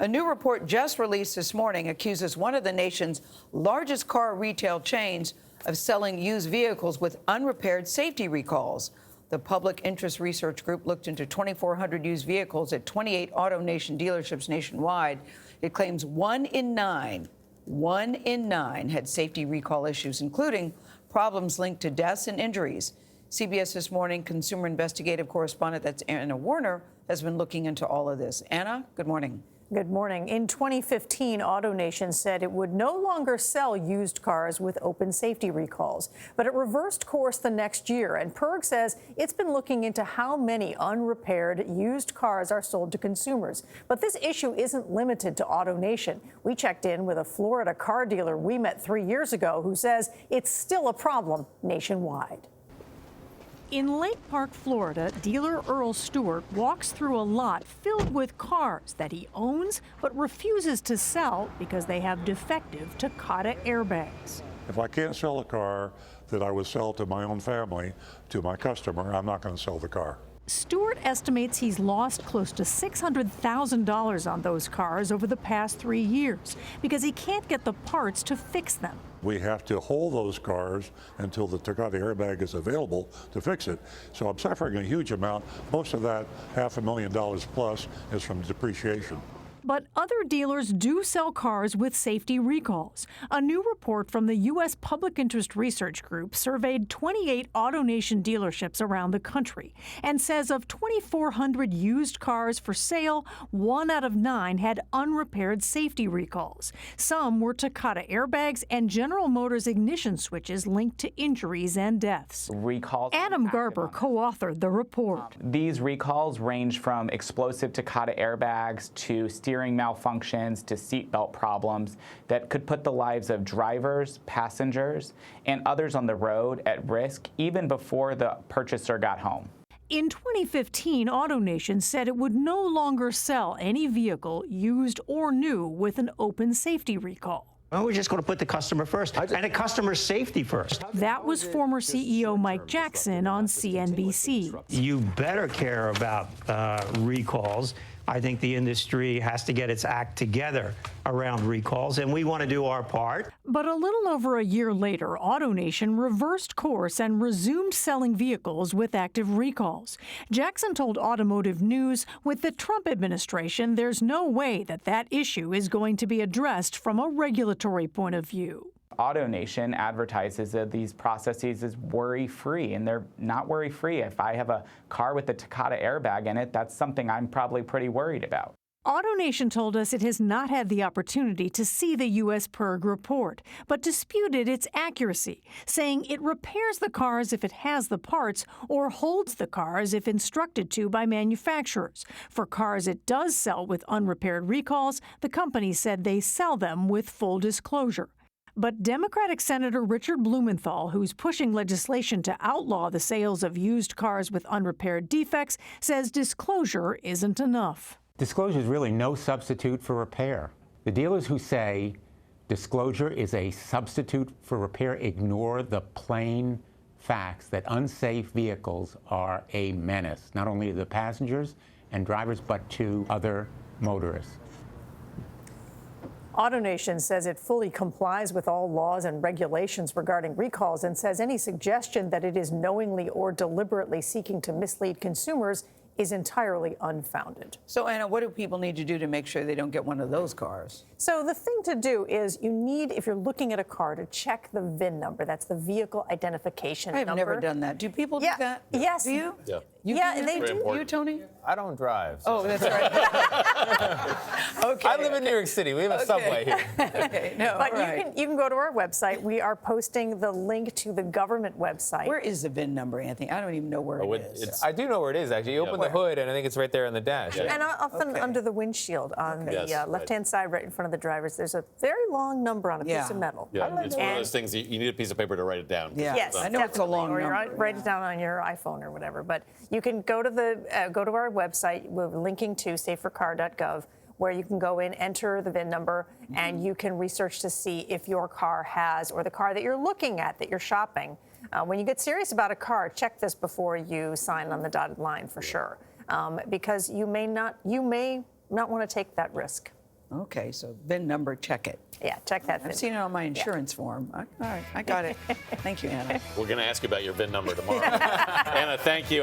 A new report just released this morning accuses one of the nation's largest car retail chains of selling used vehicles with unrepaired safety recalls. The Public Interest Research Group looked into 2,400 used vehicles at 28 AutoNation dealerships nationwide. It claims one in nine had safety recall issues, including problems linked to deaths and injuries. CBS This Morning consumer investigative correspondent, that's Anna Werner, has been looking into all of this. Anna, good morning. Good morning. In 2015, AutoNation said it would no longer sell used cars with open safety recalls, but it reversed course the next year. And PIRG says it's been looking into how many unrepaired used cars are sold to consumers. But this issue isn't limited to AutoNation. We checked in with a Florida car dealer we met 3 years ago who says it's still a problem nationwide. In Lake Park, Florida, dealer Earl Stewart walks through a lot filled with cars that he owns but refuses to sell because they have defective Takata airbags. If I can't sell a car that I would sell to my own family, to my customer, I'm not going to sell the car. Stewart estimates he's lost close to $600,000 on those cars over the past 3 years because he can't get the parts to fix them. We have to hold those cars until the Takata airbag is available to fix it. So I'm suffering a huge amount. Most of that $500,000 plus is from depreciation. But other dealers do sell cars with safety recalls. A new report from the U.S. Public Interest Research Group surveyed 28 AutoNation dealerships around the country and says of 2,400 used cars for sale, 1 out of 9 had unrepaired safety recalls. Some were Takata airbags and General Motors ignition switches linked to injuries and deaths. Recalls. Adam Garber co-authored the report. These recalls range from explosive Takata airbags to steering malfunctions to seatbelt problems that could put the lives of drivers, passengers, and others on the road at risk even before the purchaser got home. In 2015, AutoNation said it would no longer sell any vehicle, used or new, with an open safety recall. Well, we're just going to put the customer first and the customer's safety first. That was former CEO Mike Jackson on CNBC. You better care about recalls. I think the industry has to get its act together around recalls, and we want to do our part. But a little over a year later, AutoNation reversed course and resumed selling vehicles with active recalls. Jackson told Automotive News, with the Trump administration, there's no way that issue is going to be addressed from a regulatory point of view. AutoNation advertises that these processes is worry-free, and they're not worry-free. If I have a car with a Takata airbag in it, that's something I'm probably pretty worried about. AutoNation told us it has not had the opportunity to see the U.S. PIRG report, but disputed its accuracy, saying it repairs the cars if it has the parts or holds the cars if instructed to by manufacturers. For cars it does sell with unrepaired recalls, the company said they sell them with full disclosure. But Democratic Senator Richard Blumenthal, who's pushing legislation to outlaw the sales of used cars with unrepaired defects, says disclosure isn't enough. Disclosure is really no substitute for repair. The dealers who say disclosure is a substitute for repair ignore the plain facts that unsafe vehicles are a menace, not only to the passengers and drivers, but to other motorists. AutoNation says it fully complies with all laws and regulations regarding recalls and says any suggestion that it is knowingly or deliberately seeking to mislead consumers is entirely unfounded. So, Anna, what do people need to do to make sure they don't get one of those cars? So the thing to do is you need, if you're looking at a car, to check the VIN number. That's the vehicle identification number. I've never done that. Do people do that? Yes. Do you? Yeah. Yeah, they do. You, Tony? I don't drive. So. Oh, that's right. Okay. I live in New York City. We have a subway here. Okay, no, But right. you can go to our website. We are posting the link to the government website. Where is the VIN number, Anthony? I don't even know where it is. I do know where it is, actually. You open the hood, and I think it's right there on the dash. Yeah. And often under the windshield on the left-hand side, right in front of the drivers, there's a very long number on a piece of metal. Yeah, it's one of those things you need a piece of paper to write it down. Yeah. Yes, I know it's a long or number. write it down on your iPhone or whatever. But you can go to our website. We're linking to safercar.gov, where you can go in, enter the VIN number, and you can research to see if your car has, or the car that you're looking at, that you're shopping. When you get serious about a car, check this before you sign on the dotted line for sure, because you may not want to take that risk. Okay, so VIN number, check it. Yeah, check that. I've seen it on my insurance form. All right, I got it. Thank you, Anna. We're going to ask you about your VIN number tomorrow. Anna, thank you.